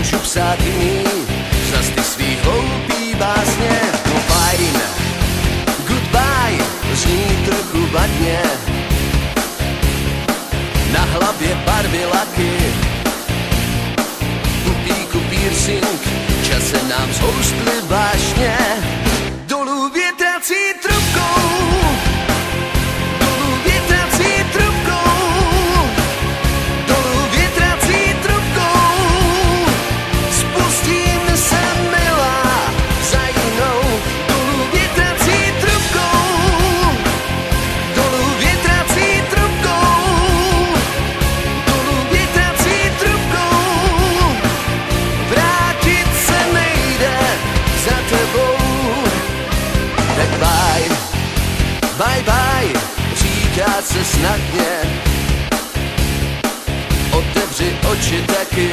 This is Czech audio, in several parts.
můžu psát jiný, zas ty svý hloupý básně. No fajn, goodbye, zní trochu vadně. Na hlavě barvy laky, u píku piercing, čas se nám zhoustli vášně. Dolů větrací trubkou, dolů větrací trubkou, dolů větrací trubkou. Spustím se milá za jinou, dolů větrací trubkou, dolů větrací trubkou, dolů větrací trubkou. Vrátit se nejde za tebou. Tak bye, bye bye, říká se snadně. Otevři oči taky,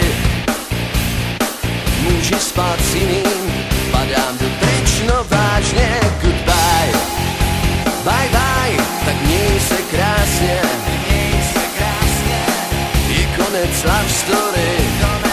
můžeš spát s jiným, padám do pryč, no vážně. Goodbye, bye bye, tak měj se krásně. Je konec love story.